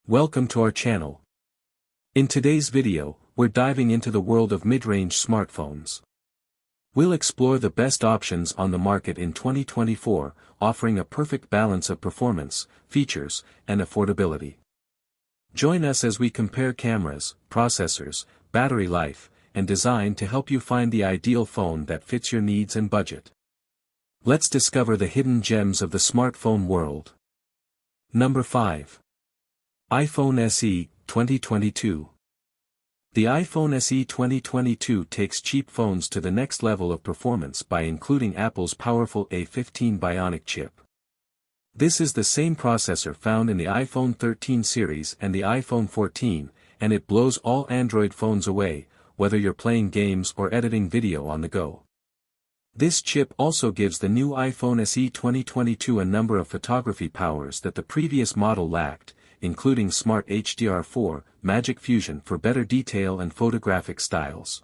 Welcome to our channel. In today's video, we're diving into the world of mid-range smartphones. We'll explore the best options on the market in 2024, offering a perfect balance of performance, features, and affordability. Join us as we compare cameras, processors, battery life, and design to help you find the ideal phone that fits your needs and budget. Let's discover the hidden gems of the smartphone world. Number 5. iPhone SE 2022. The iPhone SE 2022 takes cheap phones to the next level of performance by including Apple's powerful A15 Bionic chip. This is the same processor found in the iPhone 13 series and the iPhone 14, and it blows all Android phones away, whether you're playing games or editing video on the go. This chip also gives the new iPhone SE 2022 a number of photography powers that the previous model lacked, including Smart HDR4, Magic Fusion for better detail and photographic styles.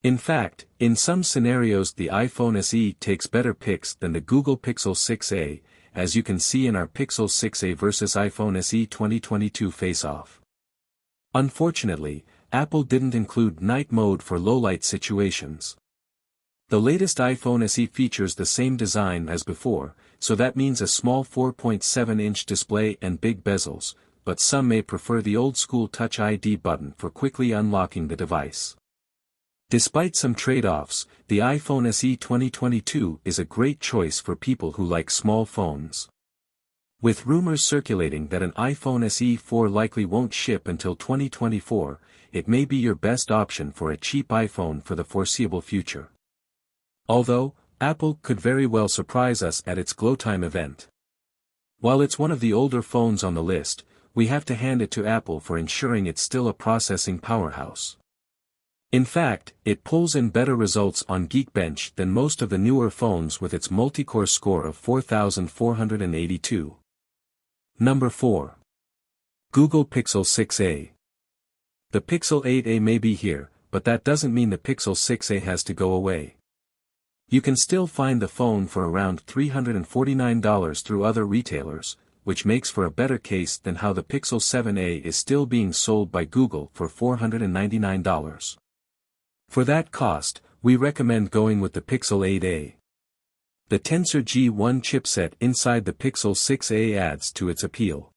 In fact, in some scenarios the iPhone SE takes better pics than the Google Pixel 6a, as you can see in our Pixel 6a vs iPhone SE 2022 face-off. Unfortunately, Apple didn't include night mode for low-light situations. The latest iPhone SE features the same design as before, so that means a small 4.7-inch display and big bezels, but some may prefer the old-school Touch ID button for quickly unlocking the device. Despite some trade-offs, the iPhone SE 2022 is a great choice for people who like small phones. With rumors circulating that an iPhone SE 4 likely won't ship until 2024, it may be your best option for a cheap iPhone for the foreseeable future. Although, Apple could very well surprise us at its GlowTime event. While it's one of the older phones on the list, we have to hand it to Apple for ensuring it's still a processing powerhouse. In fact, it pulls in better results on Geekbench than most of the newer phones with its multi-core score of 4,482. Number 4. Google Pixel 6a. The Pixel 8a may be here, but that doesn't mean the Pixel 6a has to go away. You can still find the phone for around $349 through other retailers, which makes for a better case than how the Pixel 7a is still being sold by Google for $499. For that cost, we recommend going with the Pixel 8a. The Tensor G1 chipset inside the Pixel 6a adds to its appeal.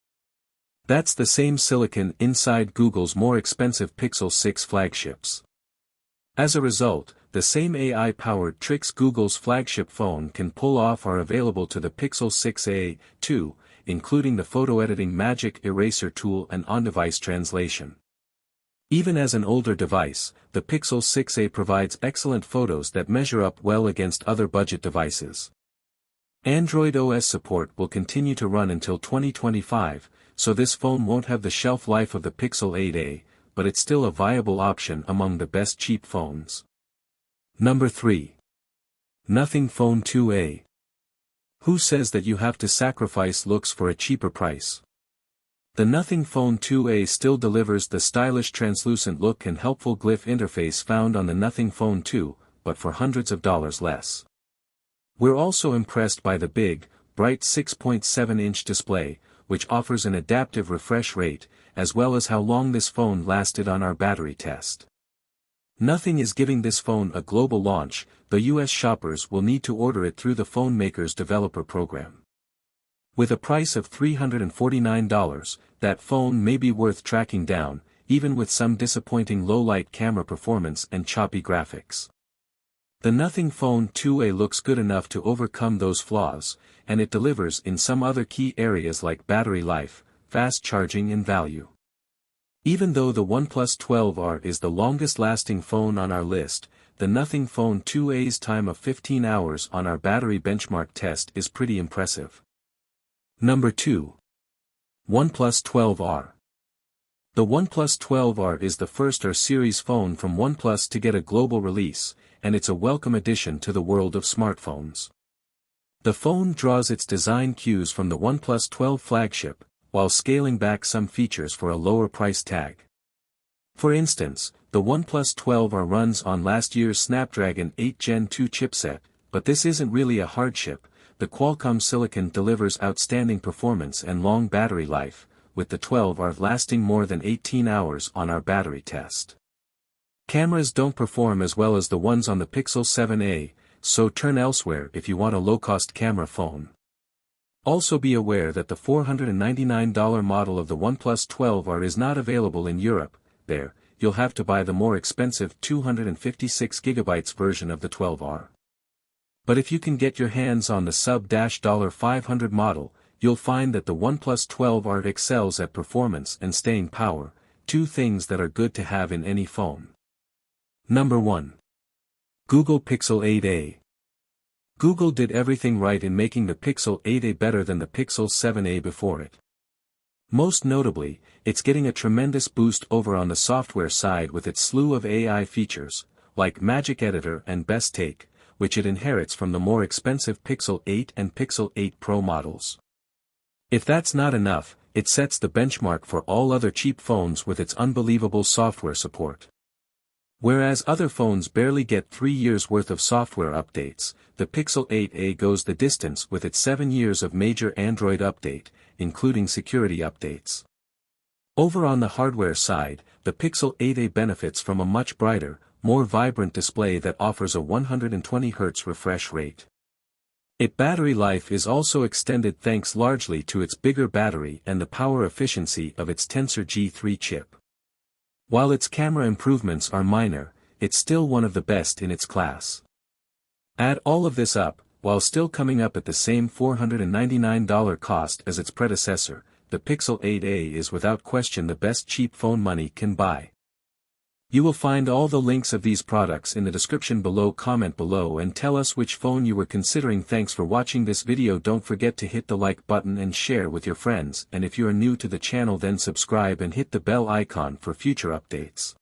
That's the same silicon inside Google's more expensive Pixel 6 flagships. As a result, the same AI-powered tricks Google's flagship phone can pull off are available to the Pixel 6a, too, including the photo-editing Magic Eraser tool and on-device translation. Even as an older device, the Pixel 6a provides excellent photos that measure up well against other budget devices. Android OS support will continue to run until 2025, so this phone won't have the shelf life of the Pixel 8a, but it's still a viable option among the best cheap phones. Number 3. Nothing Phone 2a. Who says that you have to sacrifice looks for a cheaper price? The Nothing Phone 2a still delivers the stylish translucent look and helpful glyph interface found on the Nothing Phone 2, but for hundreds of dollars less. We're also impressed by the big, bright 6.7-inch display, which offers an adaptive refresh rate, as well as how long this phone lasted on our battery test. Nothing is giving this phone a global launch, though US shoppers will need to order it through the phone maker's developer program. With a price of $349, that phone may be worth tracking down, even with some disappointing low-light camera performance and choppy graphics. The Nothing Phone 2a looks good enough to overcome those flaws, and it delivers in some other key areas like battery life, fast charging and value. Even though the OnePlus 12R is the longest-lasting phone on our list, the Nothing Phone 2a's time of 15 hours on our battery benchmark test is pretty impressive. Number 2. OnePlus 12R. The OnePlus 12R is the first R-series phone from OnePlus to get a global release, and it's a welcome addition to the world of smartphones. The phone draws its design cues from the OnePlus 12 flagship, while scaling back some features for a lower price tag. For instance, the OnePlus 12R runs on last year's Snapdragon 8 Gen 2 chipset, but this isn't really a hardship. The Qualcomm silicon delivers outstanding performance and long battery life, with the 12R lasting more than 18 hours on our battery test. Cameras don't perform as well as the ones on the Pixel 7a, so turn elsewhere if you want a low-cost camera phone. Also be aware that the $499 model of the OnePlus 12R is not available in Europe. There, you'll have to buy the more expensive 256GB version of the 12R. But if you can get your hands on the sub-$500 model, you'll find that the OnePlus 12R excels at performance and staying power, two things that are good to have in any phone. Number 1. Google Pixel 8a. Google did everything right in making the Pixel 8a better than the Pixel 7a before it. Most notably, it's getting a tremendous boost over on the software side with its slew of AI features, like Magic Editor and Best Take, which it inherits from the more expensive Pixel 8 and Pixel 8 Pro models. If that's not enough, it sets the benchmark for all other cheap phones with its unbelievable software support. Whereas other phones barely get 3 years worth of software updates, the Pixel 8a goes the distance with its 7 years of major Android update, including security updates. Over on the hardware side, the Pixel 8a benefits from a much brighter, more vibrant display that offers a 120Hz refresh rate. Its battery life is also extended thanks largely to its bigger battery and the power efficiency of its Tensor G3 chip. While its camera improvements are minor, it's still one of the best in its class. Add all of this up, while still coming up at the same $499 cost as its predecessor, the Pixel 8a is without question the best cheap phone money can buy. You will find all the links of these products in the description below. Comment below and tell us which phone you were considering. Thanks for watching this video. Don't forget to hit the like button and share with your friends, and if you are new to the channel then subscribe and hit the bell icon for future updates.